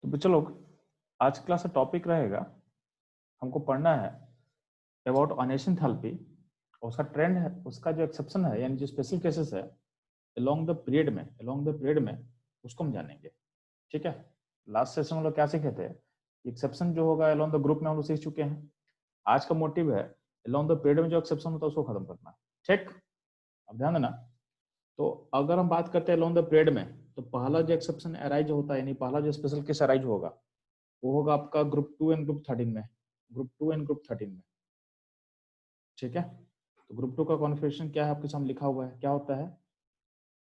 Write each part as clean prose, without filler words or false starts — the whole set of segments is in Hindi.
तो बच्चों लोग आज क्लास का टॉपिक रहेगा, हमको पढ़ना है अबाउट ऑनेशन थेरेपी। उसका ट्रेंड है, उसका जो एक्सेप्शन है यानी जो स्पेशल केसेस है अलोंग द पीरियड में उसको हम जानेंगे। ठीक है, लास्ट सेशन में लोग क्या सीखे थे? एक्सेप्शन जो होगा अलोंग द ग्रुप में हम लोग सीख चुके हैं। आज का मोटिव है अलोंग द पीरियड में जो एक्सेप्शन होता है उसको खत्म करना। ठीक, अब ध्यान देना। तो अगर हम बात करते हैं अलोंग द पीरियड में, तो पहला जो एक्सेप्शन अराइज होता है यानी पहला जो स्पेशल केस अराइज होगा वो होगा आपका ग्रुप 2 एंड ग्रुप 13 में। ठीक है, तो ग्रुप 2 का कॉन्फ़िगरेशन क्या है आपके सामने लिखा हुआ है। क्या होता है?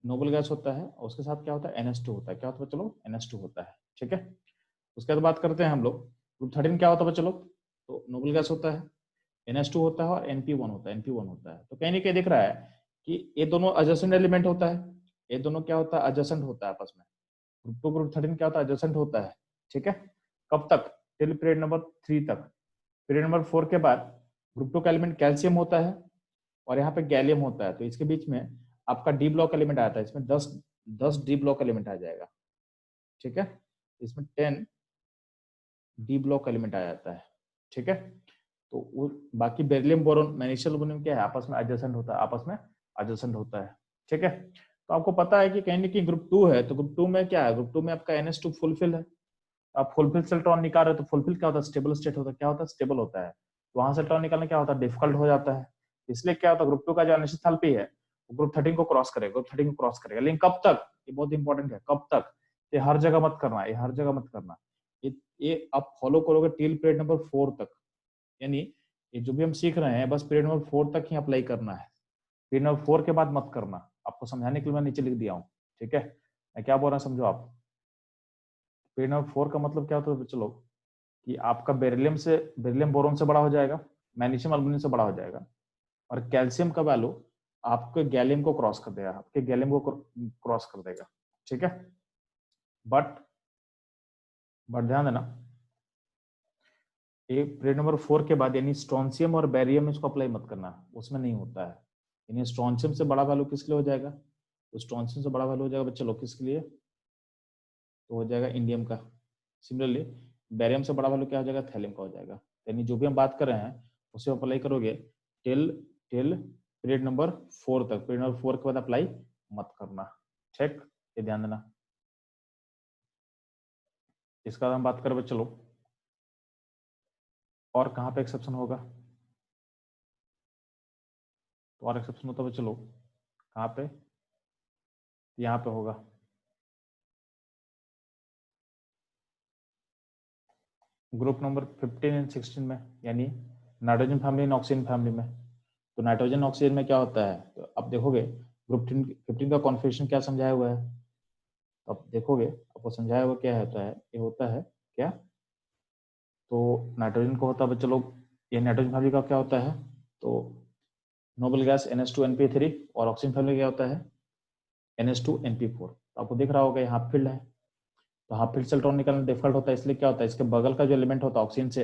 नोबल गैस होता है और उसके साथ क्या होता है? NH2 होता है। क्या होता है? चलो NH2 होता है। ठीक है, उसके बाद बात करते हैं हम लोग ग्रुप 13 क्या होता है चलो। तो नोबल गैस होता है, NH2 होता है और NP1 होता है। तो कहीं ना कहीं दिख रहा है कि ये दोनों एडजेसेंट एलिमेंट होता है। ये दोनों क्या होता है? एडजेसेंट होता है आपस में। ग्रुप 2 ग्रुप 13 क्या होता है? एडजेसेंट होता है। ठीक है, कब तक? टिल पीरियड नंबर 3 तक। पीरियड नंबर 4 के बाद ग्रुप 2 का एलिमेंट कैल्शियम होता है और यहाँ पे गैलियम होता है। तो इसके बीच में आपका डी ब्लॉक एलिमेंट आता है, इसमें 10 डी ब्लॉक एलिमेंट आ जाएगा। ठीक है, इसमें 10 डी ब्लॉक एलिमेंट आ जाता है। ठीक है, तो वो बाकी बेरिलियम बोरोन मैग्नीशियम एल्यूमिनियम क्या है? आपस में एडजेसेंट होता है। ठीक है, तो आपको पता है कि कहीं ना कहीं ग्रुप 2 है, तो ग्रुप 2 में क्या है? ग्रुप 2 में आपका NH2 फुलफिल है। आप फुलफिल से इलेक्ट्रॉन निकाल रहे हो तो फुलफिल क्या होता है? स्टेबल स्टेट होता है। क्या होता है? स्टेबल होता है। तो वहां से इलेक्ट्रॉन निकालना क्या होता है? डिफिकल्ट हो जाता है। इसलिए क्या होता है? ग्रुप 2 का जो अनिश्चित है वो ग्रुप 13 को क्रॉस करेगा। लेकिन कब तक? ये बहुत इंपॉर्टेंट है, कब तक? ये हर जगह मत करना, ये आप फॉलो करोगे टिल पीरियड नंबर 4 तक। यानी ये जो भी हम सीख रहे हैं बस पीरियड नंबर 4 तक ही अप्लाई करना है। पीरियड नंबर 4 के बाद मत करना। आपको समझाने के लिए मैं नीचे लिख दिया हूँ। ठीक है, मैं क्या बोल रहा हूँ समझो आप। पीरियड नंबर 4 का मतलब क्या होता है? चलो कि आपका बेरिलियम बोरोन से बड़ा हो जाएगा, मैग्नीशियम एल्यूमिनियम से बड़ा हो जाएगा और कैल्शियम का वैल्यू आपके गैलियम को क्रॉस कर देगा। ठीक है, बट ध्यान देना, ये पीरियड नंबर 4 के बाद यानी स्ट्रोंशियम और बेरियम इसको अप्लाई मत करना, उसमें नहीं होता है। यानी स्ट्रोंशियम से बड़ा वैल्यू किसके लिए हो जाएगा? तो स्ट्रोंशियम से बड़ा वैल्यू हो जाएगा चलो किसके लिए? तो हो जाएगा इंडियम का। सिमिलरली बेरियम से बड़ा वैल्यू क्या हो जाएगा? थैलियम का हो जाएगा। यानी जो भी हम बात कर रहे हैं उसे अप्लाई करोगे टिल टिल पीरियड नंबर 4 तक। पीरियड नंबर 4 के बाद अप्लाई मत करना। ठीक, ये ध्यान देना। इसका बाद हम बात करें चलो और कहाँ पे एक्सेप्शन होगा। तो और एक्सेप्शन होता है चलो कहाँ पे? यहाँ पे होगा। ग्रुप नंबर 15 एंड 16 में, यानी nitrogen family and oxygen family में। तो नाइट्रोजन ऑक्सीजन में क्या होता है? तो अब देखोगे ग्रुप 15 का कॉन्फ़िगरेशन क्या समझाया हुआ है। तो अब देखोगे आपको समझाया हुआ क्या होता है। ये होता है क्या? तो नाइट्रोजन को होता है बच्चों लोग, ये नाइट्रोजन फैमिली का क्या होता है? तो नोबल गैस NH2 NP3 और ऑक्सीजन फैमिली क्या होता है? NH2 NP4। तो आपको दिख रहा होगा यहाँ फील्ड है, तो हाफ फील्ड से इलेक्ट्रॉन निकालना डिफिकल्ट होता है। इसलिए क्या होता है? इसके बगल का जो एलिमेंट होता है ऑक्सीजन से,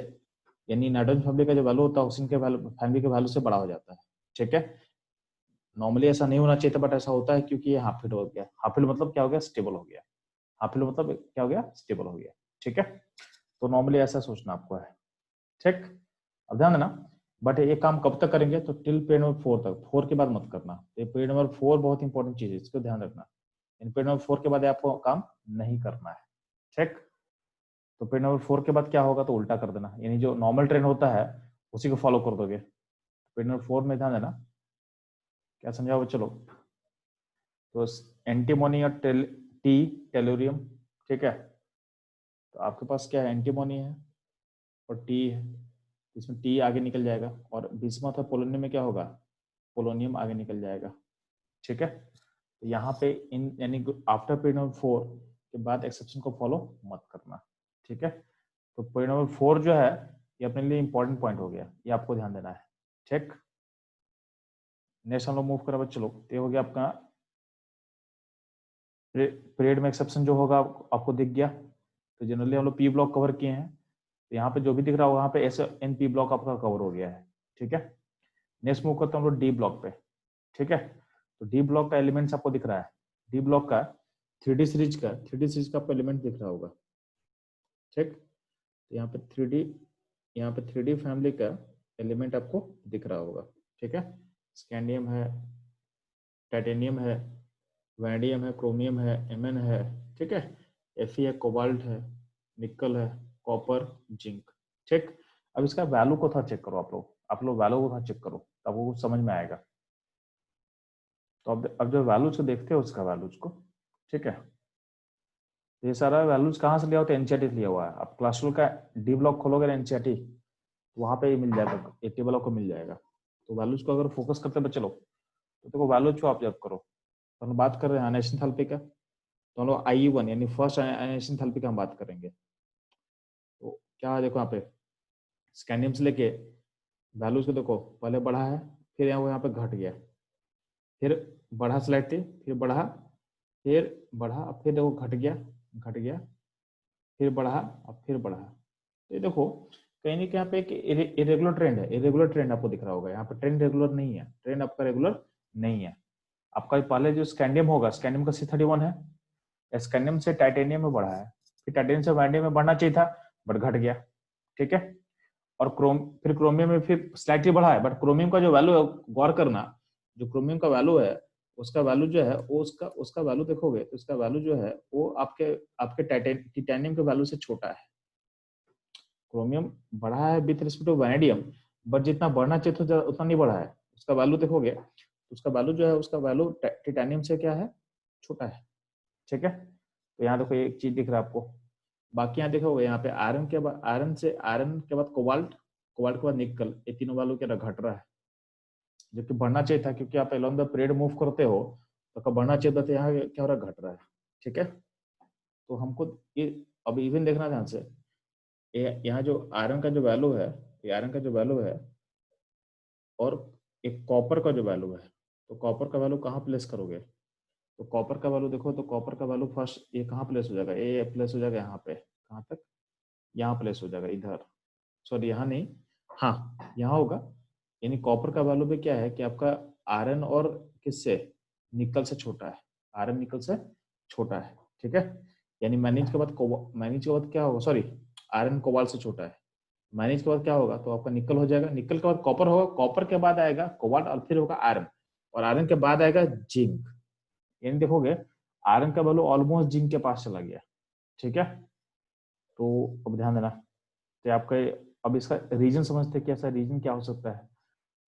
यानी नाइट्रोजन फैमिली का जो वैल्यू होता है ऑक्सीजन के फैमिली के वैल्यू से बड़ा हो जाता है। ठीक है, नॉर्मली ऐसा नहीं होना चाहिए था बट ऐसा होता है क्योंकि ये हाफ फील्ड हो गया। हाफ फील्ड मतलब क्या हो गया? स्टेबल हो गया। हाफ फील्ड मतलब क्या हो गया? स्टेबल हो गया। ठीक है, तो नॉर्मली ऐसा सोचना आपको है। ठीक, अब ध्यान देना। बट ये काम कब तक करेंगे? तो टिल पीरियड नंबर 4 तक। 4 के बाद मत करना। ये पीरियड नंबर 4 बहुत इंपॉर्टेंट चीज है, इसको ध्यान रखना। इन पीरियड नंबर 4 के बाद आपको काम नहीं करना है। ठीक, तो पीरियड नंबर 4 के बाद क्या होगा? तो उल्टा कर देना, यानी जो नॉर्मल ट्रेंड होता है उसी को फॉलो कर दोगे। पीरियड नंबर 4 में ध्यान देना क्या समझा हुआ चलो। तो एंटीमोनी और टेलुरियम। ठीक है, तो आपके पास क्या है? एंटीमोनी है और टी है, इसमें टी आगे निकल जाएगा और बिस्मथ और पोलोनियम में क्या होगा? पोलोनियम आगे निकल जाएगा। ठीक है, तो यहाँ पे इन यानी आफ्टर पीरियड नंबर 4 के बाद एक्सेप्शन को फॉलो मत करना। ठीक है, तो पॉइंट नंबर 4 जो है ये अपने लिए इंपॉर्टेंट पॉइंट हो गया, ये आपको ध्यान देना है। ठीक, नेक्स्ट हम लोग मूव करें चलो। ये हो गया आपका पीरियड में एक्सेप्शन जो होगा आपको दिख गया। तो जनरली हम लोग पी ब्लॉक कवर किए हैं, तो यहाँ पे जो भी दिख रहा होगा वहाँ पे एस एन पी ब्लॉक आपका कवर हो गया है। ठीक है, नेक्स्ट मूव करते हैं हम लोग डी ब्लॉक पे। ठीक है, तो डी ब्लॉक का एलिमेंट्स आपको दिख रहा है। डी ब्लॉक का 3D सीरीज का आपको एलिमेंट दिख रहा होगा। ठीक, तो यहाँ पे 3D, यहाँ पे 3D फैमिली का एलिमेंट आपको दिख रहा होगा। ठीक है, स्कैंडियम है, टाइटेनियम है, वैंडियम है, क्रोमियम है, एमएन है, ठीक है, Fe है, कोबाल्ट है, निकल है, कॉपर, जिंक। ठीक, अब इसका वैल्यू को थोड़ा चेक करो आप लोग वैल्यू को थोड़ा चेक करो तब वो कुछ समझ में आएगा। तो अब जो वैल्यूज को देखते हो उसका वैल्यूज को, ठीक है, ये सारा वैल्यूज कहाँ से लिया हुआ है? एनसीईआरटी से लिया हुआ है। आप क्लास 12 का डी ब्लॉक खोलोगे ना एनसीईआरटी, तो वहाँ पे मिल जाएगा, ये टेबल आपको मिल जाएगा। तो वैल्यूज को अगर फोकस करते बच्चे लोग तो देखो वैल्यूज को ऑब्जर्व करो। तो हम बात कर रहे हैं आयनाइजेशन थेरेपी का, तो हम लोग IE1 यानी फर्स्ट आयनाइजेशन थेरेपी का हम बात करेंगे। तो क्या है देखो यहाँ पे स्कैंडियम से लेके वैल्यूज को देखो, पहले बढ़ा है, फिर यहाँ पे घट गया, फिर बढ़ा स्लाइटली, फिर बढ़ा, फिर बढ़ा, अब फिर देखो घट गया, फिर बढ़ा, अब फिर बढ़ा। तो ये देखो कहीं ना कहीं पे एक इरेगुलर ट्रेंड है, इरेगुलर ट्रेंड आपको दिख रहा होगा। यहाँ पे ट्रेंड रेगुलर नहीं है, ट्रेंड आपका रेगुलर नहीं है। आपका पहले जो स्कैंडियम होगा, स्कैंडियम का C31 है, स्कैंडियम से टाइटेनियम में बढ़ा है, फिर टाइटेनियम से वैंडियम में बढ़ना चाहिए था बट घट गया। ठीक है, और फिर क्रोमियम में फिर स्लाइटली बढ़ा है, बट क्रोमियम का जो वैल्यू है गौर करना, जो क्रोमियम का वैल्यू है उसका वैल्यू जो है वो उसका वैल्यू देखोगे तो उसका वैल्यू जो है वो आपके टाइटेनियम के वैल्यू से छोटा है। क्रोमियम बढ़ा है with respect to vanadium, but जितना बढ़ना चाहिए था उतना नहीं बढ़ा है। उसका वैल्यू देखोगे तो उसका वैल्यू जो है उसका वैल्यू टाइटेनियम से क्या है, छोटा है। ठीक है, तो यहाँ देखो एक चीज दिख रहा है आपको। बाकी यहाँ देखोगे यहाँ पे आयरन के बाद, आयरन के बाद कोबाल्ट, कोबाल्ट के बाद निकल, ये तीनों वैल्यू क्या घट रहा है, जो कि बढ़ना चाहिए था, क्योंकि आप अलोंग द पीरियड मूव करते हो तो कब बढ़ना चाहिए था, तो यहाँ क्या हो रहा है, घट रहा है। ठीक है, तो हमको ये अब इवन देखना ध्यान से, यहाँ जो आयरन का जो वैल्यू है, ये आयरन का जो वैल्यू है और एक कॉपर का जो वैल्यू है, तो कॉपर का वैल्यू कहाँ प्लेस करोगे, तो कॉपर का वैल्यू देखो, तो कॉपर का वैल्यू फर्स्ट ये कहाँ प्लेस हो जाएगा, ये प्लेस हो जाएगा यहाँ पे, कहाँ तक, यहाँ प्लेस हो जाएगा इधर, सॉरी यहाँ नहीं, हाँ यहाँ होगा। यानी कॉपर का वैल्यू भी क्या है कि आपका आयरन और किससे, निकल से छोटा है, आयरन निकल से छोटा है। ठीक है, यानी मैनेज के बाद मैनेज के बाद क्या होगा, सॉरी आयरन कोबाल्ट से छोटा है, मैनेज के बाद क्या होगा, तो आपका निकल हो जाएगा, निकल के बाद कॉपर होगा, कॉपर के बाद आएगा कोबाल्ट और फिर होगा आयरन, और आयरन के बाद आएगा जिंक। यानी देखोगे आयरन का वैल्यू ऑलमोस्ट जिंक के पास चला गया। ठीक है, तो अब ध्यान देना, तो आपका अब इसका रीजन समझते हैं कि ऐसा रीजन क्या हो सकता है।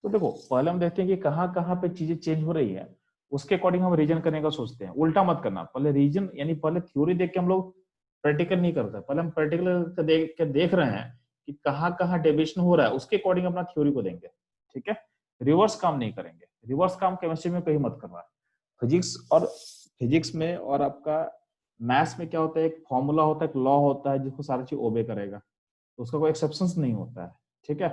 तो देखो पहले हम देखते हैं कि कहाँ कहाँ पे चीजें चेंज हो रही है, उसके अकॉर्डिंग हम रीजन करने का सोचते हैं। उल्टा मत करना, पहले रीजन यानी पहले थ्योरी देख के हम लोग प्रैक्टिकल नहीं करते, पहले हम प्रैक्टिकल देख रहे हैं कि कहाँ कहाँ डेविएशन हो रहा है, उसके अकॉर्डिंग अपना थ्योरी को देंगे। ठीक है, रिवर्स काम नहीं करेंगे, रिवर्स काम केमिस्ट्री में कहीं मत करना। फिजिक्स में और आपका मैथ्स में क्या होता है, एक फॉर्मूला होता है, एक लॉ होता है जिसको सारी चीज ओबे करेगा, तो उसका कोई एक्सेप्शंस नहीं होता है। ठीक है,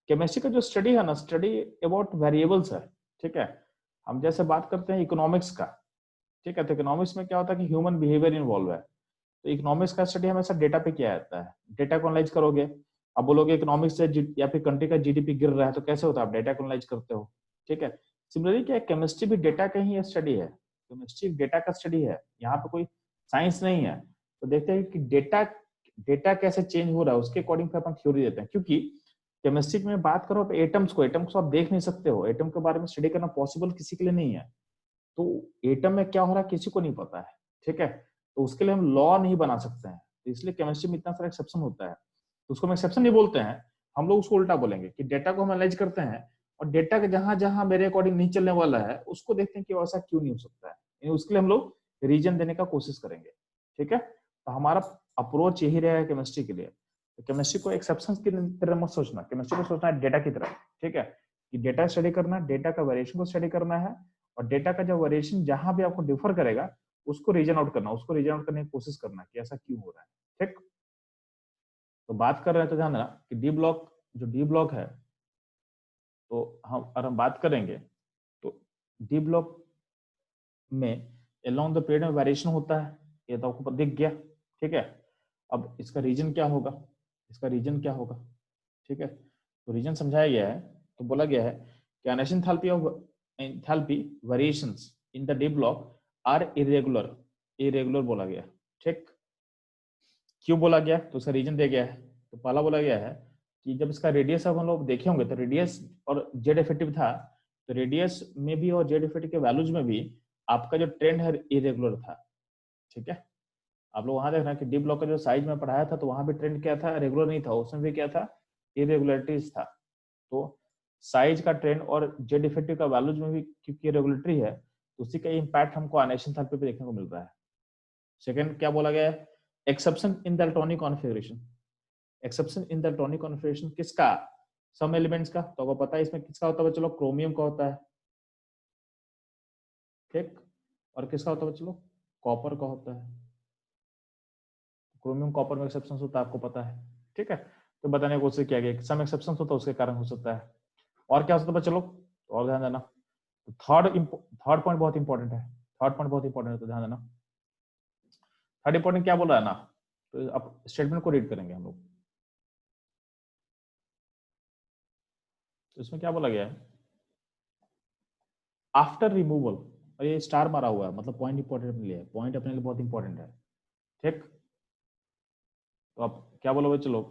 केमिस्ट्री का जो स्टडी है ना, स्टडी अबाउट वेरिएबल्स है। ठीक है, हम जैसे बात करते हैं इकोनॉमिक्स का, ठीक है, तो इकोनॉमिक्स में क्या होता है कि ह्यूमन बिहेवियर इन्वॉल्व है, तो इकोनॉमिक्स का स्टडी हमेशा डेटा पे किया जाता है। डेटा को एनालाइज करोगे, अब बोलोगे इकोनॉमिक्स से या फिर कंट्री का जीडीपी गिर रहा है, तो कैसे होता है, आप डेटा को एनालाइज करते हो। ठीक है, सिमिलरली क्या केमिस्ट्री भी डेटा का ही स्टडी है, केमिस्ट्री डेटा का स्टडी है, यहाँ पे कोई साइंस नहीं है। तो देखते हैं कि डेटा कैसे चेंज हो रहा है, उसके अकॉर्डिंग फिर अपन थ्योरी देते हैं। क्योंकि केमिस्ट्री में बात करो तो एटम्स को आप देख नहीं सकते हो, एटम के बारे में स्टडी करना पॉसिबल किसी के लिए नहीं है, तो एटम में क्या हो रहा है किसी को नहीं पता है। ठीक है, तो उसके लिए हम लॉ नहीं बना सकते हैं, तो इसलिए केमिस्ट्री में इतना सारा एक्सेप्शन होता है, तो उसको हम एक्सेप्शन नहीं बोलते हैं, हम लोग उसको उल्टा बोलेंगे कि डेटा को हम एनालाइज करते हैं और डेटा के जहां जहां मेरे अकॉर्डिंग नहीं चलने वाला है उसको देखते हैं कि ऐसा क्यों नहीं हो सकता है, उसके लिए हम लोग रीजन देने का कोशिश करेंगे। ठीक है, तो हमारा अप्रोच यही रहेगा केमिस्ट्री के लिए। तो केमिस्ट्री को एक्सेप्शन की तरह मत सोचना, केमिस्ट्री को सोचना है डेटा की तरह। ठीक है, कि डेटा स्टडी करना, डेटा का वेरिएशन को स्टडी करना है, और डेटा का जो वेरिएशन जहां भी आपको डिफर करेगा उसको रीजन आउट करना, उसको रीजन आउट करने की कोशिश करना कि ऐसा क्यों हो रहा है। ठीक, तो बात कर रहे हैं तो ध्यान देना कि डी ब्लॉक है, तो हम बात करेंगे तो डी ब्लॉक में अलोंग द पीरियड में वेरिएशन होता है, ये तो आपको दिख गया। ठीक है, अब इसका रीजन क्या होगा, इसका रीजन क्या होगा। ठीक है, तो रीजन समझाया गया है, तो बोला गया है कि अनेशन enthalpy variations in the D block are irregular, irregular बोला गया। ठीक, क्यों बोला गया, तो उसका रीजन दे गया है। तो पहला बोला गया है कि जब इसका रेडियस अब हम लोग देखे होंगे तो रेडियस और जेड इफेक्टिव था, तो रेडियस में भी और जेड इफेक्टिव के वैल्यूज में भी आपका जो ट्रेंड है इरेगुलर था। ठीक है, आप लोग वहां देखना कि डी ब्लॉक का जो साइज में पढ़ाया था तो वहां भी ट्रेंड क्या था, रेगुलर नहीं था, उसमें भी क्या था, इरेगुलरिटीज था। तो साइज का ट्रेंड और जेड इफेक्टिव का वैल्यूज में भी क्योंकि रेगुलेटरी है तो उसी का इम्पैक्ट हमको आनेशन थेरेपी पे देखने को मिल रहा है। सेकंड क्या बोला गया है, exception in the electronic configuration. Exception in the electronic configuration किसका, सम एलिमेंट्स का। तो आपको पता है इसमें किसका होता है, चलो क्रोमियम का होता है, ठीक, और किसका होता है, चलो कॉपर का होता है। क्रोमियम कॉपर में एक्सेप्शन होता है, आपको पता है, ठीक है। तो बताने की कोशिश किया गया सम एक्सेप्शन होता है उसके कारण हो सकता है। और क्या हो सकता है, चलो और ध्यान देना। तो थर्ड पॉइंट बहुत इंपॉर्टेंट है, थर्ड पॉइंट बहुत इंपॉर्टेंट है, तो ध्यान देना। थर्ड इंपॉर्टेंट क्या बोल रहा है ना, तो अब स्टेटमेंट को रीड करेंगे हम लोग। तो इसमें क्या बोला गया है, आफ्टर रिमूवल, और ये स्टार मारा हुआ है मतलब पॉइंट इंपॉर्टेंट अपने लिए, पॉइंट अपने लिए बहुत इंपॉर्टेंट है, ठीक। तो अब क्या बोलोगे, चलो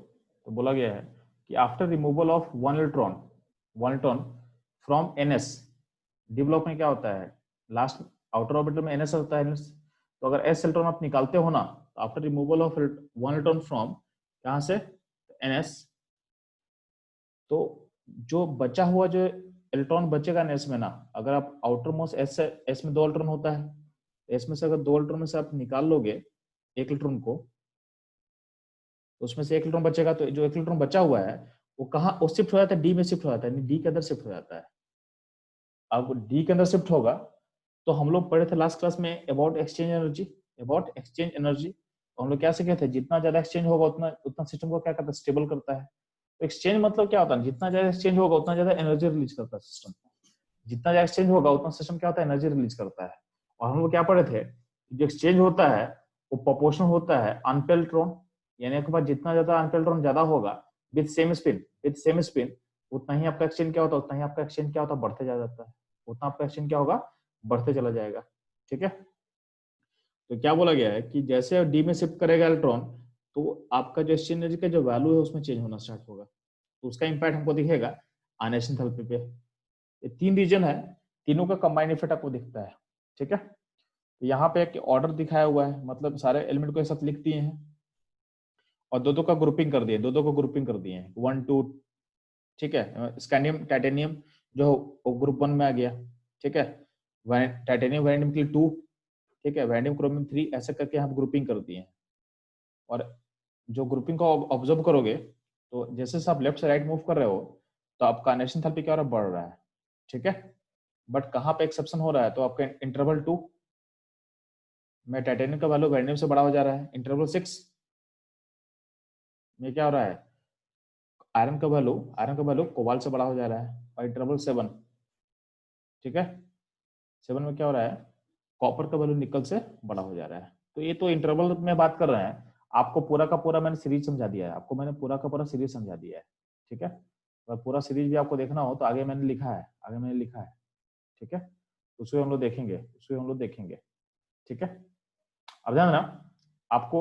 तो बोला गया है कि after removal of one electron from NS, D block में क्या होता है, लास्ट आउटर ऑर्बिटल में एनएस होता है, NS, तो अगर एस इलेक्ट्रॉन आप निकालते हो ना, तो after removal of one electron from कहां से, एनएस, तो जो बचा हुआ जो इलेक्ट्रॉन बचेगा एनएस में ना, अगर आप आउटर मोस्ट एस में 2 इलेक्ट्रॉन होता है, एस में से अगर 2 इलेक्ट्रॉन में से आप निकाल लोगे एक इलेक्ट्रॉन को, तो उसमें से एक इलेक्ट्रॉन बचेगा, तो जो एक इलेक्ट्रॉन बचा हुआ है वो कहाँ, वो शिफ्ट हो जाता है, डी में शिफ्ट हो जाता है, डी के अंदर शिफ्ट हो जाता है। अब डी के अंदर शिफ्ट होगा, तो हम लोग पढ़े थे लास्ट क्लास में about exchange energy, about exchange energy, तो हम लोग क्या सीखे थे, जितना ज्यादा एक्सचेंज होगा उतना उतना सिस्टम को क्या करता है, स्टेबल करता है। तो एक्सचेंज मतलब क्या होता है, जितना ज्यादा एक्सचेंज होगा उतना ज्यादा एनर्जी रिलीज करता है सिस्टम, जितना ज्यादा एक्सचेंज होगा उतना सिस्टम क्या होता है, एनर्जी रिलीज करता है। और हम लोग क्या पढ़े थे, जो एक्सचेंज होता है वो प्रोपोर्शनल होता है अनपेल्ड इलेक्ट्रॉन, यानी आपके पास जितना ज्यादा अनपेल्ड इलेक्ट्रॉन ज्यादा होगा विद सेम स्पिन, उतना ही आपका एक्सचेंज क्या होता है, उतना ही आपका एक्सचेंज क्या होता है, बढ़ते जा जाता है, उतना आपका एक्सचेंज क्या होगा, बढ़ते चला जाएगा, ठीक है। तो क्या बोला गया है कि जैसे डी में शिफ्ट करेगा इलेक्ट्रॉन, तो आपका जो एक्सचेंज एनर्जी का जो वैल्यू है उसमें चेंज होना स्टार्ट होगा, तो उसका इंपैक्ट हमको दिखेगा आयनाइजेशन थेरेपी पे। ये 3 रीजन है, तीनों का कंबाइंड इफेक्ट आपको दिखता है, ठीक है। तो यहाँ पे एक ऑर्डर दिखाया हुआ है, मतलब सारे एलिमेंट को एक साथ लिख दिए हैं और दो का ग्रुपिंग कर दिए, दो को ग्रुपिंग कर दिए हैं 1 2, ठीक है। स्कैंडियम टाइटेनियम जो ग्रुप 1 में आ गया, ठीक है। टाइटेनियम वैनेडियम के लिए 2, ठीक है, वैनेडियम क्रोमियम 3, ऐसे करके हम ग्रुपिंग कर दिए हैं। और जो ग्रुपिंग को ऑब्जर्व करोगे तो जैसे से आप लेफ्ट से राइट मूव कर रहे हो तो आपका आयनाइजेशन थेरेपी क्या हो रहा है, बढ़ रहा है, ठीक है। बट कहाँ पे एक्सेप्शन हो रहा है, तो आपका इंटरवल 2 में टाइटेनियम का वैल्यू वैनेडियम से बड़ा हो जा रहा है, इंटरवल 6 में क्या हो रहा है, आयरन का वैल्यू कोबाल्ट से बड़ा हो जा रहा है, और इंटरवल 7, ठीक है, 7 में क्या हो रहा है, कॉपर का वैल्यू निकल से बड़ा हो जा रहा है। तो ये तो इंटरवल में बात कर रहे हैं, आपको पूरा का पूरा मैंने सीरीज समझा दिया है, आपको मैंने पूरा का पूरा सीरीज समझा दिया है, ठीक है। और पूरा सीरीज भी आपको देखना हो तो आगे मैंने लिखा है, ठीक है, उसको हम लोग देखेंगे, ठीक है। अब ध्यान देना, आपको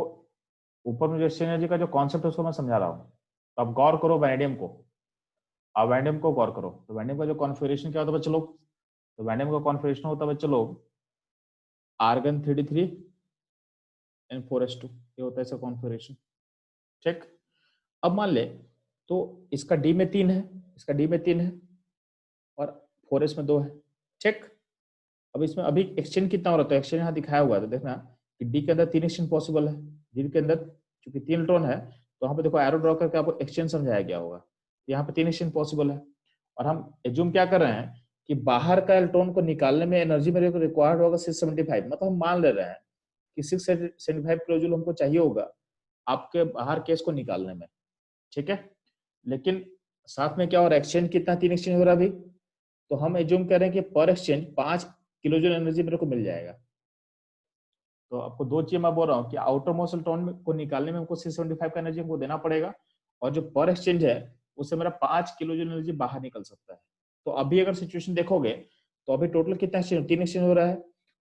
ऊपर में जो एनर्जी का जो कॉन्सेप्ट है उसको मैं समझा रहा हूँ, तो आप गौर करो वैनेडियम को, आप वैनेडियम को गौर करो, तो वैनेडियम का जो कॉन्फ़िगरेशन क्या होता है बच्चे लोग, तो वैनेडियम का कॉन्फ़िगरेशन होता है बच्चे लोग आर्गन 3d3 एंड 4s2, ये होता है इसका कॉन्फ़िगरेशन, ठीक। अब मान ले तो इसका डी में 3 है, इसका डी में 3 है और 4s में 2 है, ठीक। अब इसमें अभी एक्सचेंज कितना हो रहा है, तो एक्सचेंज यहाँ दिखाया हुआ है, तो देखना कि डी के अंदर 3 एक्सचेंज पॉसिबल है, डी के अंदर चूंकि 3 इलेक्ट्रॉन है तो यहाँ पे देखो एरो ड्रॉ करके आपको एक्सचेंज समझाया गया होगा, यहाँ पे 3 एक्सचेंज पॉसिबल है। और हम एज्यूम क्या कर रहे हैं कि बाहर का इलेक्ट्रॉन को निकालने में एनर्जी मेरे को रिक्वायर्ड होगा 675, मतलब हम मान ले रहे हैं कि 675 किलो जूल हमको चाहिए होगा आपके बाहर केस को निकालने में, ठीक है। लेकिन साथ में क्या हो रहा है, एक्सचेंज कितना, 3 एक्सचेंज हो रहा है अभी, तो हम एज्यूम कर रहे हैं कि पर एक्सचेंज 5 किलो जूल एनर्जी मेरे को मिल जाएगा। तो आपको 2 चीज मैं बोल रहा हूँ कि आउटर मोस्ट इलेक्ट्रॉन को निकालने में हमको 675 का एनर्जी हमको देना पड़ेगा, और जो पर एक्सचेंज है उससे मेरा 5 किलो जूल एनर्जी बाहर निकल सकता है। तो अभी अगर सिचुएशन देखोगे तो अभी टोटल कितना एक्सचेंज, 3 एक्सचेंज हो रहा है,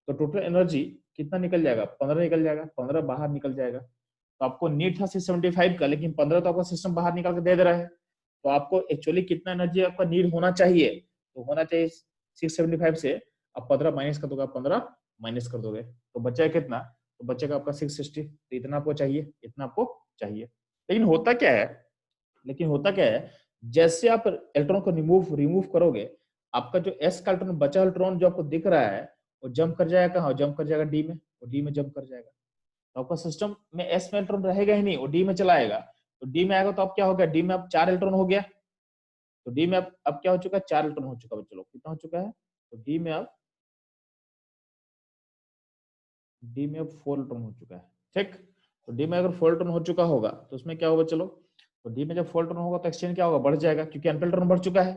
तो टोटल एनर्जी कितना निकल जाएगा, 15 निकल जाएगा, 15 बाहर निकल जाएगा। तो आपको नीड था 675 का, लेकिन 15 तो आपका सिस्टम बाहर निकाल के दे दे रहा है। तो आपको एक्चुअली कितना एनर्जी आपका नीड होना चाहिए, तो होना चाहिए 675 से आप 15 माइनस कर दोगे, आप 15 माइनस कर दोगे तो बचेगा कितना, तो बचेगा आपका 660। तो इतना आपको चाहिए, इतना आपको चाहिए। लेकिन होता क्या है, जैसे आप इलेक्ट्रॉन को रिमूव करोगे, आपका जो एस का इलेक्ट्रॉन, बचा इलेक्ट्रॉन जो आपको दिख रहा है, वो जंप कर जाएगा कहाँ, जंप कर जाएगा डी में, वो डी में जंप कर जाएगा। तो आपका सिस्टम में एस में इलेक्ट्रॉन रहेगा ही नहीं, वो डी में चला आएगा। तो डी में आएगा तो अब क्या हो गया, डी में अब 4 इलेक्ट्रॉन हो गया। तो डी में अब क्या हो चुका है, 4 इलेक्ट्रॉन हो चुका है। चलो कितना हो चुका है, तो डी में अब 4 इलेक्ट्रॉन हो चुका है। ठीक, तो डी में अगर 4 इलेक्ट्रॉन हो चुका होगा तो उसमें क्या होगा, चलो तो डी में जब 4 इलेक्ट्रॉन होगा तो एक्सचेंज क्या होगा, बढ़ जाएगा, क्योंकि अनपेल्ड इलेक्ट्रॉन बढ़ चुका है।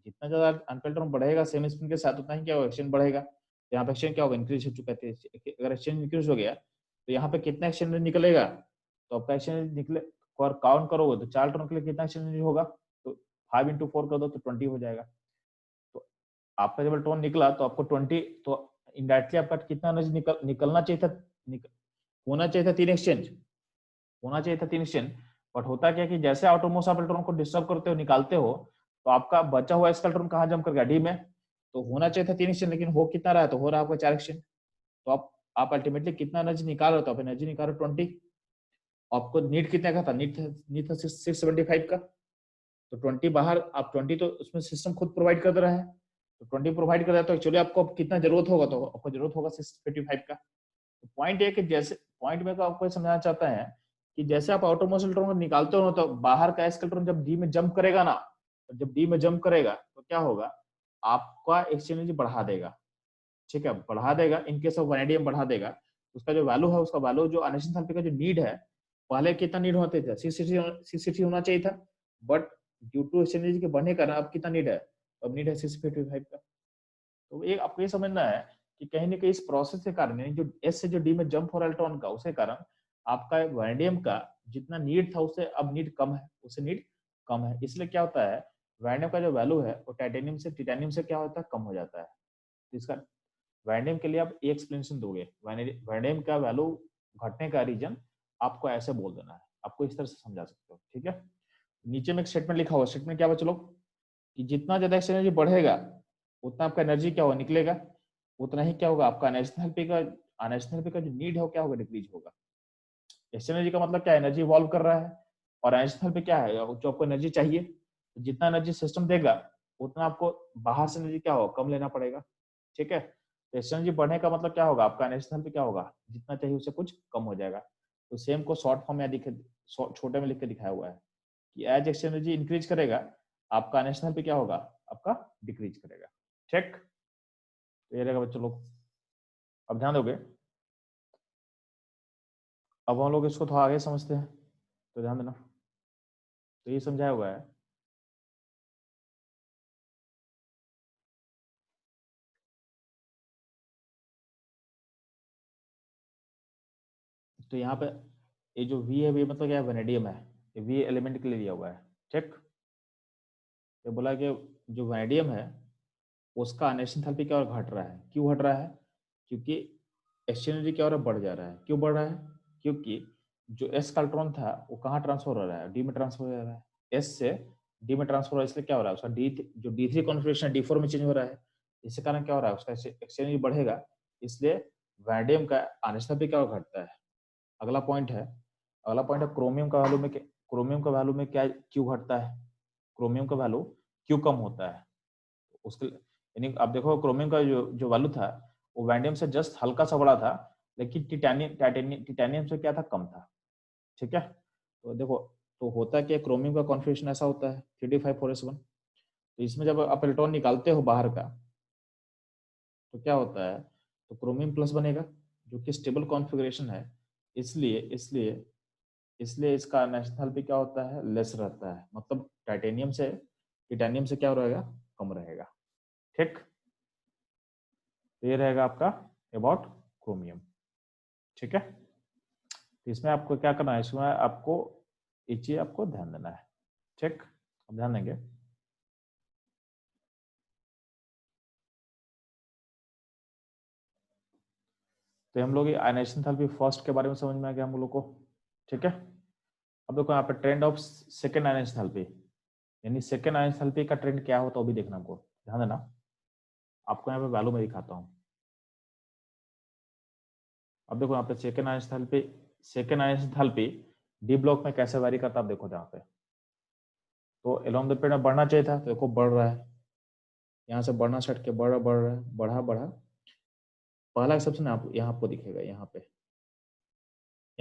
जितना ज्यादा अनपेल्ड इलेक्ट्रॉन बढ़ेगा सेम स्पिन के साथ, उतना ही क्या होगा, एक्सचेंज बढ़ेगा। तो यहाँ पे एक्सचेंज क्या होगा, इंक्रीज हो चुका है। अगर एक्सचेंज इंक्रीज हो गया तो यहाँ पे कितना एक्सचेंज निकलेगा, तो आपका एक्सचेंज निकले और काउंट करोगे तो 4 इलेक्ट्रॉन के लिए कितना एक्सचेंज होगा, तो 5 × 4 कर दो तो 20 हो जाएगा। तो आपका जब इलेक्ट्रॉन निकला तो आपको 20, तो इनडायरेक्टली आपका कितना एनर्जी निकलना चाहिए था, होना चाहिए था 3 एक्सचेंज, होना चाहिए था 3 एक्सचेंज। बट होता क्या कि जैसे ऑटोमोस आप इलेक्ट्रॉन को डिस्टर्ब करते हो, निकालते हो, तो आपका बचा हुआ इसका इलेक्ट्रॉन कहाँ जंप कर गया, डी में। तो होना चाहिए था 3 एक्सचेंज, लेकिन हो कितना रहा है, तो हो रहा है आपका 4 एक्सचेंज। तो आप अल्टीमेटली कितना एनर्जी निकाल रहे हो, तो आप एनर्जी निकाल रहे हो 20। आपको नीड कितने का था, नीड था 675 का। तो 20 बाहर, आप 20 तो उसमें सिस्टम खुद प्रोवाइड कर दे रहा है। तो 20 प्रोवाइड कर रहा है, तो एक्चुअली आपको कितना जरूरत होगा, तो आपको जरूरत होगा 655 का। तो पॉइंट ये कि जैसे पॉइंट में आपको समझाना चाहता है कि जैसे आप आउटरमोस्ट इलेक्ट्रॉन को निकालते हो तो बाहर का एस इलेक्ट्रॉन जब डी में जंप करेगा ना, तो जब डी में जंप करेगा तो क्या होगा, आपका एक्सचेंज बढ़ा देगा। ठीक है, बढ़ा देगा, इन केस ऑफ वैनेडियम बढ़ा देगा। उसका जो वैल्यू है, उसका वैल्यू जो अनशन थेरेपी का जो नीड है, पहले कितना नीड होते थे, 660 होना चाहिए था। बट ड्यू टू एक्सचेंज के बढ़ने का अब कितना नीड है, अब नीड है 655 का। तो एक आपको ये समझना है कि कहीं ना कहीं इस प्रोसेस के कारण, जो एस से जो डी में जंप हो रहा है इलेक्ट्रॉन का, उसके कारण आपका वैनेडियम का जितना नीड था उससे अब नीड कम है, उससे नीड कम है। इसलिए क्या होता है, वैनेडियम का जो वैल्यू है वो टिटेनियम से क्या होता है, कम हो जाता है। तो इसका वैनेडियम के लिए आप एक एक्सप्लेनेशन दोगे, वैनेडियम का वैल्यू घटने का रीजन आपको ऐसे बोल देना है, आपको इस तरह से समझा सकते हो। ठीक है, नीचे में एक स्टेटमेंट लिखा हुआ, स्टेटमेंट क्या बच्चों लोग, कि जितना ज्यादा एनर्जी बढ़ेगा उतना आपका एनर्जी क्या होगा, निकलेगा, उतना ही क्या होगा, आपका अनएक्सटर्नल का जो नीड है क्या होगा, डिक्रीज होगा। एक्सटर्नल का मतलब क्या है, एनर्जी इवॉल्व कर रहा है, और अनएक्सटर्नल पे क्या है, जो आपको एनर्जी चाहिए। तो जितना एनर्जी सिस्टम देगा उतना आपको बाहर से एनर्जी क्या होगा, कम लेना पड़ेगा। ठीक है, तो एक्सटर्नल बढ़ने का मतलब क्या होगा, आपका अनएक्सटर्नल पे क्या होगा, जितना चाहिए उससे कुछ कम हो जाएगा। तो सेम को शॉर्ट फॉर्म में छोटे में लिख के दिखाया हुआ है कि एज एक्सटर्नल इंक्रीज करेगा, आपका अनएक्सटर्नल पे क्या होगा, आपका डिक्रीज करेगा। ठीक, तो ये रहेगा बच्चों लोग, अब ध्यान दोगे। अब हम लोग इसको थोड़ा आगे समझते हैं, तो ध्यान देना। तो ये समझाया हुआ है, तो यहाँ पे ये जो V है, ये मतलब क्या है, वेनेडियम है, ये V एलिमेंट के लिए दिया हुआ है। ठीक, ये बोला कि जो वेनेडियम है उसका अनएक्सटर्नल क्या और घट रहा है, क्यों घट रहा है, क्योंकि एक्सचेंज क्या हो रहा है, बढ़ जा रहा है। क्यों बढ़ रहा है, क्योंकि जो एस का इलेक्ट्रॉन था वो कहाँ ट्रांसफर हो रहा है, डी में ट्रांसफर हो रहा है, एस से डी में ट्रांसफर हो रहा है। इसलिए क्या हो रहा है, उसका जो D3 कॉन्फिगरेशन D4 में चेंज हो रहा है। इसके कारण क्या हो रहा है, उसका एक्सचेंज बढ़ेगा, इसलिए वैनेडियम का अनएक्सटर्नल क्या घटता है। अगला पॉइंट है, क्रोमियम का वैल्यू में, क्या क्यों घटता है, क्रोमियम का वैल्यू क्यों कम होता है। उसके यानी आप देखो, क्रोमियम का जो वैल्यू था वो वैनेडियम से जस्ट हल्का सा बड़ा था, लेकिन टिटेनियम से क्या था, कम था। ठीक है, तो देखो, तो होता है कि क्रोमियम का कॉन्फिगरेशन ऐसा होता है 3d5 4s1। तो इसमें जब आप इलेक्ट्रॉन निकालते हो बाहर का, तो क्या होता है, तो क्रोमियम प्लस बनेगा जो कि स्टेबल कॉन्फ़िगरेशन है। इसलिए इसलिए इसलिए इसका नेशनल भी क्या होता है, लेस रहता है, मतलब टिटेनियम से क्या रहेगा, कम रहेगा। ठीक, तो ये रहेगा आपका अबाउट क्रोमियम। ठीक है, तो इसमें आपको क्या करना है, इसमें आपको ये चीज आपको ध्यान देना है। ठीक, अब ध्यान देंगे। तो हम लोग ये आयनाइजेशन एंथैल्पी फर्स्ट के बारे में समझ में आ गया हम लोग को, ठीक है। अब देखो यहाँ पे trend of second ionization enthalpy, यानी सेकेंड आयनाइजेशन एंथैल्पी का ट्रेंड क्या होता है वो भी देखना हमको, ध्यान देना। आपको यहाँ पे वैल्यू में दिखाता हूँ। अब देखो यहाँ पे second ionization enthalpy D block में कैसे वैरी करता है, आप देखो यहाँ पे। तो अलोंग द पीरियड में बढ़ना चाहिए था, तो देखो बढ़ रहा है, यहाँ से बढ़ना स्टार्ट किया, बढ़ रहा है, बढ़ा। पहला एक्सेप्शन आप यहाँ आपको दिखेगा, यहाँ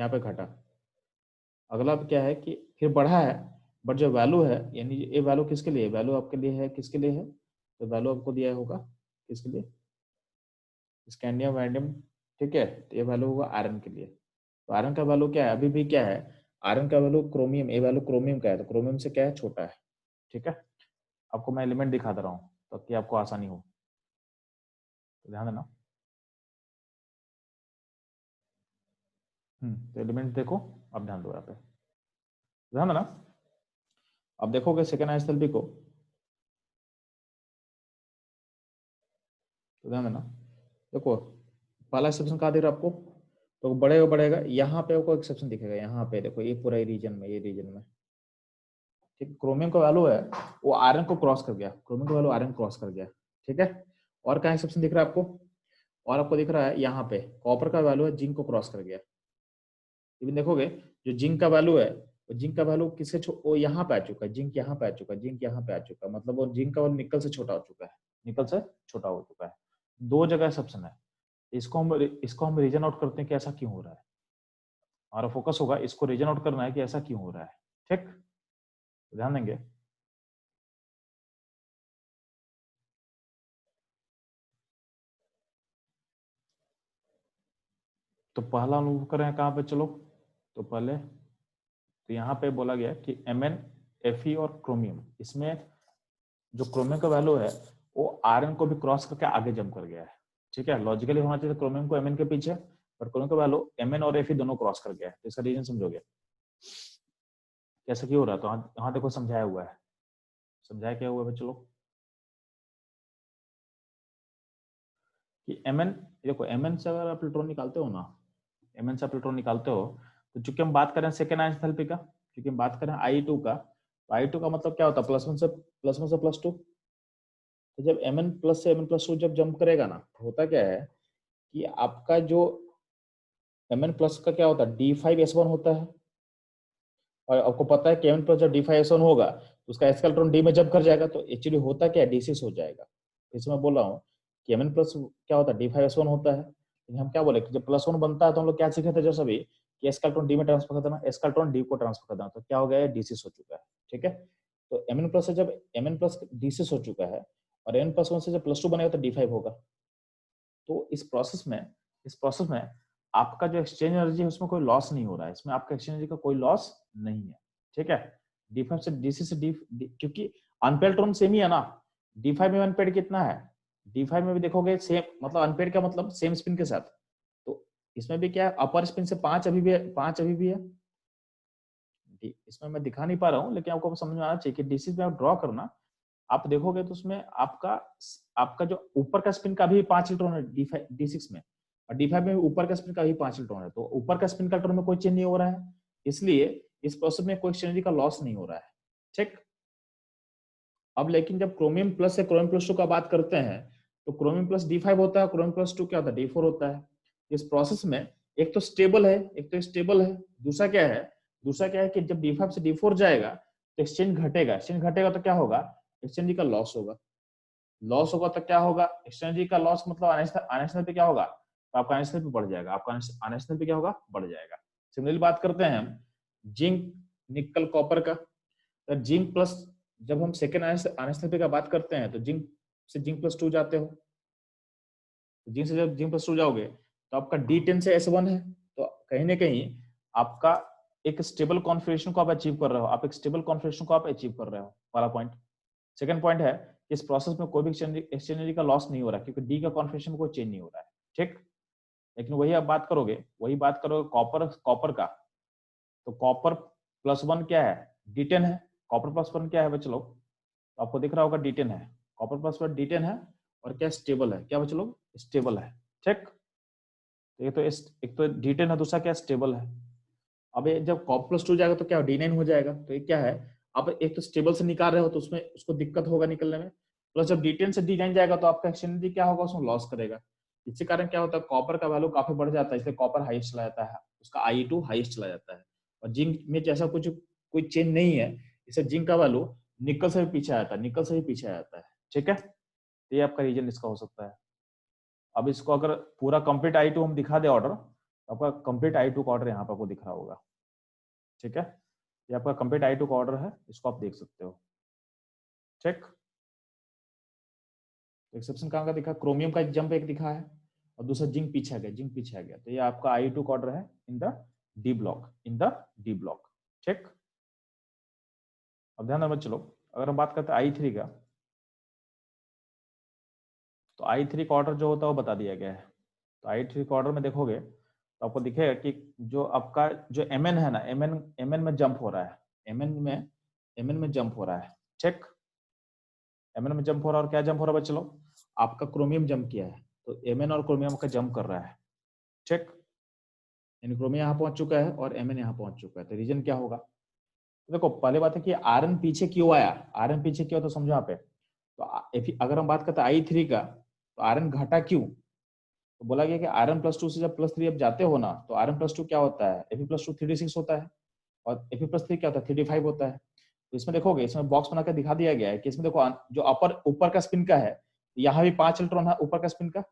पे घटा। अगला क्या है कि फिर बढ़ा है, बट जो वैल्यू है, यानी ये वैल्यू किसके लिए, वैल्यू आपके लिए है, किसके लिए है, तो वैल्यू आपको दिया होगा किसके लिए, स्कैंडियम वैंडियम, ठीक है। तो ये वैल्यू होगा आयरन के लिए। तो आयरन का वैल्यू क्या है, अभी भी क्या है, आयरन का वैल्यू क्रोमियम, ये वैल्यू क्रोमियम का है, तो क्रोमियम से क्या है, छोटा है, ठीक है। आपको मैं एलिमेंट दिखा दे रहा हूँ ताकि आपको आसानी हो, तो ध्यान देना। तो एलिमेंट देखो, अब ध्यान दो यहाँ पे, ध्यान देना। अब देखोगे सेकेंड आइसोटोप को, तो ध्यान देना। देखो पहला एक्सेप्शन कहाँ दे रहा आपको, तो बढ़ेगा, यहाँ पे आपको एक्सेप्शन दिखेगा, यहाँ पे देखो, ये पूरा रीजन में, ठीक। क्रोमियम का वैल्यू है वो आयरन को क्रॉस कर गया, क्रोमियम का वैल्यू आयरन क्रॉस कर गया, ठीक है। और क्या एक्सेप्शन दिख रहा है आपको, और आपको दिख रहा है यहाँ पे कॉपर का वैल्यू है जिंक को क्रॉस कर गया। इवन देखोगे जो जिंक का वैल्यू है, वो जिंक का वैल्यू किससे वो यहाँ पे आ चुका है, जिंक यहाँ पे आ चुका है, जिंक यहाँ पे आ चुका है, मतलब वो जिंक का वैल्यू निकल से छोटा हो चुका है, निकल से छोटा हो चुका है। दो जगह एक्सेप्शन है, इसको हम रीजन आउट करते हैं कि ऐसा क्यों हो रहा है। हमारा फोकस होगा इसको रीजन आउट करना है कि ऐसा क्यों हो रहा है, ठीक, ध्यान देंगे। तो पहला अनुभव करें कहाँ पे, चलो तो पहले तो यहाँ पे बोला गया कि Mn, Fe और क्रोमियम, इसमें जो क्रोमियम का वैल्यू है वो आयरन को भी क्रॉस करके आगे जंप कर गया है, ठीक है। लॉजिकली होना चाहिए क्रोमियम को Mn के पीछे, पर क्रोमियम का वैल्यू Mn और Fe दोनों क्रॉस कर गया है। तो इसका रीजन समझोगे कैसे क्यों हो रहा है, तो यहाँ देखो समझाया हुआ है, समझाया क्या हुआ है, चलो कि Mn, देखो Mn से अगर आप इलेक्ट्रॉन निकालते हो ना, Mn से आप इलेक्ट्रॉन निकालते हो, तो चूंकि हम बात करें सेकेंड आयन एंथैल्पी का, क्योंकि हम बात करें I2 का, तो I2 का मतलब क्या होता है, +1 से +2। तो जब Mn प्लस से Mn+2 जब जंप करेगा ना, तो होता क्या है कि आपका जो Mn प्लस का क्या होता है, D5S1 होता है। और आपको पता है कि Mn प्लस जब D5S1 होगा तो उसका s का इलेक्ट्रॉन D में जंप कर जाएगा, तो एक्चुअली होता क्या है, D6 हो जाएगा। इसमें मैं बोल रहा हूँ कि Mn प्लस क्या होता है, D5S1 होता है। लेकिन हम क्या बोले कि जब +1 बनता है तो हम लोग क्या सीखे थे जो सभी, कि s का इलेक्ट्रॉन D में ट्रांसफर कर देना, s का इलेक्ट्रॉन D को ट्रांसफर कर देना, तो क्या हो गया है, D6 हो चुका है, ठीक है। तो Mn प्लस से जब Mn प्लस D6 हो चुका है और Mn+1 से जब +2 बनेगा तो D5 होगा। तो इस प्रोसेस में आपका जो एक्सचेंज एनर्जी है उसमें कोई लॉस नहीं हो रहा है, इसमें आपका एक्सचेंज एनर्जी का कोई लॉस नहीं है, ठीक है। D5 से DC से क्योंकि अनपेड इलेक्ट्रॉन सेम ही है ना, D5 में अनपेड कितना है, D5 में भी देखोगे सेम, मतलब अनपेड का मतलब सेम स्पिन के साथ। तो इसमें भी क्या है, अपर स्पिन से 5 अभी भी है, 5 अभी भी है। इसमें मैं दिखा नहीं पा रहा हूँ, लेकिन आपको समझ में आना चाहिए कि DC में आप ड्रॉ करना, आप देखोगे तो उसमें आपका आपका जो ऊपर का स्पिन का भी 5 इलेक्ट्रॉन है D6 में, और D5 में ऊपर का स्पिन का भी 5 इलेक्ट्रॉन है। तो ऊपर का स्पिन का इलेक्ट्रॉन में कोई चेंज नहीं हो रहा है, इसलिए इस प्रोसेस में कोई एनर्जी का लॉस नहीं हो रहा है, ठीक। अब लेकिन जब क्रोमियम प्लस से क्रोमियम+2 का बात करते हैं, तो क्रोमियम प्लस D5 होता है, क्रोमियम+2 क्या होता है, D4 होता है। इस प्रोसेस में एक तो स्टेबल है, दूसरा क्या है कि जब D5 से D4 जाएगा तो एक्सचेंज घटेगा तो क्या होगा, एक्सचेंज का लॉस होगा, तो क्या होगा, एक्सचेंज का लॉस मतलब अनएक्सचेंज पे क्या होगा, तो आपका अनएक्सचेंज पे बढ़ जाएगा, आपका अनएक्सचेंज पे क्या होगा, बढ़ जाएगा। सिमिलरली बात करते हैं हम जिंक निकल कॉपर का, तो जिंक प्लस, जब हम सेकेंड अनएक्सचेंज का बात करते हैं तो जिंक से जिंक+2 जाते हो, तो जिंक से जब जिंक+2 जाओगे तो आपका D10 से S1 है, तो कहीं ना कहीं आपका एक स्टेबल कॉन्फिगरेशन को आप अचीव कर रहे हो, पहला पॉइंट। सेकंड पॉइंट है कि इस प्रोसेस में कोई भी एक्सचेंज का लॉस नहीं हो रहा है, क्योंकि डी का कॉन्फिगरेशन कोई चेंज नहीं हो रहा है, ठीक। लेकिन वही आप बात करोगे कॉपर का, तो कॉपर+1 क्या है, D10 है। कॉपर+1 क्या है बच्चे लोग, तो आपको दिख रहा होगा D10 है, कॉपर+1 D10 है, और क्या स्टेबल है, क्या बच्चे लोग, स्टेबल है, ठीक। तो एक तो D10 है, दूसरा क्या स्टेबल है। अब ये जब कॉप प्लस 2 जाएगा तो क्या D9 हो जाएगा। तो ये क्या है, आप एक तो स्टेबल से निकाल रहे हो तो उसमें उसको दिक्कत होगा निकलने में, प्लस जब D10 से D9 जाएगा तो आपका एक्सचेंज क्या होगा, उसमें लॉस करेगा। इसके कारण क्या होता है, कॉपर का वैल्यू काफी बढ़ जाता है, इसलिए कॉपर हाईएस्ट चला जाता है, उसका IE2 हाईएस्ट चला जाता है। और जिंक में जैसा कुछ कोई चेंज नहीं है, इससे जिंक का वैल्यू निकल से भी पीछे आता है, निकल से भी पीछे आता है। ठीक है, ये आपका रीजन इसका हो सकता है। अब इसको अगर पूरा कंप्लीट I2 हम दिखा दे ऑर्डर, तो आपका कंप्लीट I2 का ऑर्डर यहाँ पर आपको दिख रहा होगा। ठीक है, ये आपका कंप्लीट I2 का ऑर्डर है, इसको आप देख सकते हो। चेक, एक्सेप्शन कहाँ का दिखा, क्रोमियम का जंप एक दिखा है और दूसरा जिंक पीछे आ गया, जिंक पीछे आ गया। तो ये आपका I2 का ऑर्डर है in the D block, in the D block. Check, अब ध्यान मत चलो, अगर हम बात करते हैं I3 का, तो I3 का ऑर्डर जो होता है वो बता दिया गया है। तो I3 का ऑर्डर में देखोगे तो आपको दिखेगा कि जो आपका जो Mn है ना, Mn में जंप हो रहा है, Mn में जंप हो रहा है। चेक, Mn में जंप हो रहा है, और क्या जंप हो रहा है बच्चों लोग, आपका क्रोमियम जंप किया है, तो Mn और क्रोमियम का जंप कर रहा है। चेक, यानी क्रोमियम यहाँ पहुंच चुका है और Mn यहाँ पहुंच चुका है, तो रीजन क्या होगा। तो देखो पहले बात है कि Rn पीछे क्यों आया, Rn पीछे क्यों, तो समझो यहाँ पे। तो अगर हम बात करते हैं I3 का, तो Rn घटा क्यों, तो बोला गया कि Rn+2 से जब +3 अब जाते हो ना, तो Rn+2 क्या होता है, Fe+2 3d6 होता है, और Fe+3 क्या होता है 3d5 होता है। तो इसमें देखोगे, इसमें बॉक्स बनाकर दिखा दिया गया है कि इसमें देखो जो ऊपर का स्पिन का है, यहाँ भी 5 इलेक्ट्रॉन है ऊपर का स्पिन का,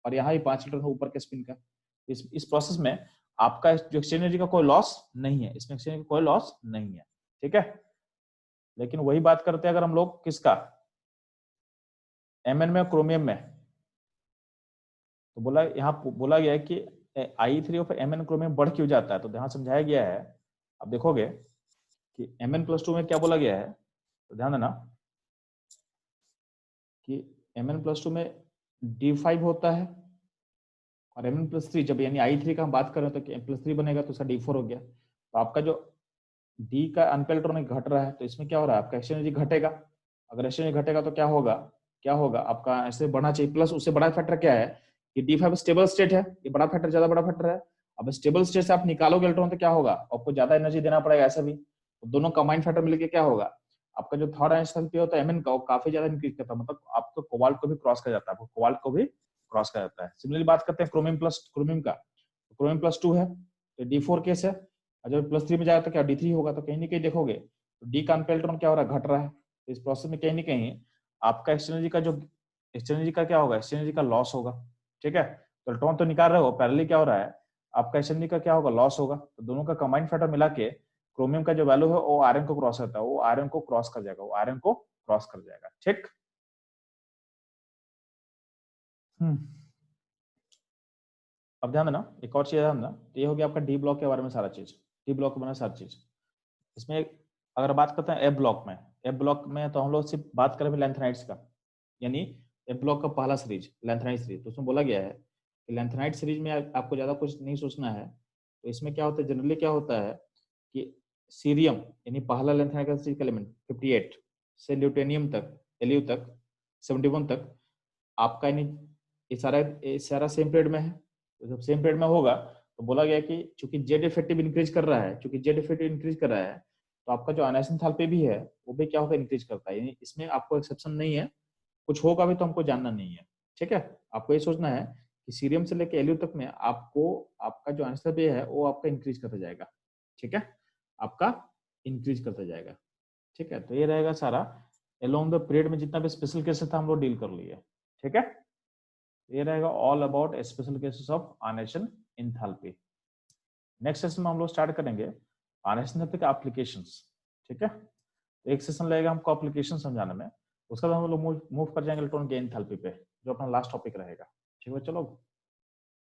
और यहाँ भी 5 इलेक्ट्रॉन है ऊपर के स्पिन का। इस प्रोसेस में आपका जो एक्सचेंज एनर्जी का कोई लॉस नहीं है, इसमें एक्सचेंज का कोई लॉस नहीं है। ठीक है, लेकिन वही बात करते हैं अगर हम लोग किसका, Mn में क्रोमियम में, तो बोला यहाँ बोला गया है कि I3 और Mn क्रोमियम बढ़ क्यों जाता है, तो यहाँ समझाया गया है। अब देखोगे कि Mn+2 में क्या बोला गया है, तो ध्यान देना कि Mn+2 में D5 होता है, और Mn+3 जब यानी I3 का हम बात करें तो M+3 बनेगा, तो उसका D4 हो गया। तो आपका जो D का अनपेल्ड इलेक्ट्रॉन घट रहा है, तो इसमें क्या हो रहा है, आपका एक्सचेंज एनर्जी घटेगा। अगर एक्सचेंज एनर्जी घटेगा तो क्या होगा आपका, ऐसे बढ़ना चाहिए। प्लस उससे बड़ा फैक्टर क्या है कि D5 स्टेबल स्टेट है, ये बड़ा फैक्टर, ज्यादा बड़ा फैक्टर है। अब स्टेबल स्टेट से आप निकालोगे इलेक्ट्रॉन तो क्या होगा, आपको ज्यादा एनर्जी देना पड़ेगा ऐसा भी। तो दोनों कंबाइंड फैक्टर मिलकर क्या होगा, आपका जो थर्ड एनर्जी होता है Mn का, वो काफी ज्यादा इंक्रीज करता है, मतलब आपको कोबाल्ट को भी क्रॉस कर जाता है, आपको कोबाल्ट को भी क्रॉस कर जाता है। सिमिलरली बात करते हैं क्रोमियम का, तो क्रोमियम+2 है तो D4 केस है, और जब +3 में जाएगा तो क्या D3 होगा। तो कहीं ना कहीं देखोगे तो डी का अनपेल्ड इलेक्ट्रॉन क्या हो रहा है, घट रहा है। तो इस प्रोसेस में कहीं ना कहीं आपका एक्सचेंज का क्या होगा, एक्सचेंज का लॉस होगा। ठीक है, तो इलेक्ट्रॉन तो निकाल रहे हो, पैरेलली क्या हो रहा है, आपका एक्सचेंज का क्या होगा, लॉस होगा। तो दोनों का कंबाइंड फैक्टर मिला के क्रोमियम का जो वैल्यू है वो आयरन को क्रॉस करता है, वो आयरन को क्रॉस कर जाएगा, वो आयरन को क्रॉस कर जाएगा। ठीक, अब ध्यान देना, एक और चीज ध्यान देना, तो ये हो गया आपका डी ब्लॉक के बारे में सारा चीज, डी ब्लॉक के बारे में सारी चीज। इसमें अगर बात करते हैं एफ ब्लॉक में तो हम लोग सिर्फ बात करेंगे लैंथेनाइट्स का, यानी एफ ब्लॉक का पहला सीरीज लैंथेनाइट सीरीज। तो उसमें बोला गया है कि लैंथेनाइट सीरीज में आपको ज्यादा कुछ नहीं सोचना है। तो इसमें क्या होता है, जनरली क्या होता है कि सीरियम यानी पहला लैंथेनाइट का सीरीज एलिमेंट 58 से ल्यूटेनियम तक, एलियू तक 71 तक आपका, यानी ये सारा सेम पीरियड में है। तो जब सेम पीरियड में होगा तो बोला गया कि चूंकि जेड इफेक्टिव इंक्रीज कर रहा है, चूंकि जेड इफेक्टिव इंक्रीज कर रहा है, तो आपका जो आयनाइजेशन एंथैल्पी भी है वो भी क्या होगा, इंक्रीज करता है। यानी इसमें आपको एक्सेप्शन नहीं है, कुछ होगा भी तो हमको जानना नहीं है। ठीक है, आपको ये सोचना है कि सीरियम से लेकर एलियू तक में आपको आपका जो आंसर भी है वो आपका इंक्रीज करता जाएगा। ठीक है, आपका इंक्रीज करता जाएगा। ठीक है, तो ये रहेगा सारा अलोंग द पीरियड में जितना भी स्पेशल केसेस था हम लोग डील कर लिए। ठीक है, ये रहेगा all about special cases of ionization enthalpy. Next session में हम लोग स्टार्ट करेंगे आयनाइजेशन एंथैल्पी के एप्लीकेशंस। ठीक है, तो एक सेशन लगेगा हमको एप्लीकेशन समझाने में, उसके बाद हम लोग मूव कर जाएंगे इलेक्ट्रॉन गेन एंथैल्पी पे, जो अपना लास्ट टॉपिक रहेगा। ठीक है, चलो।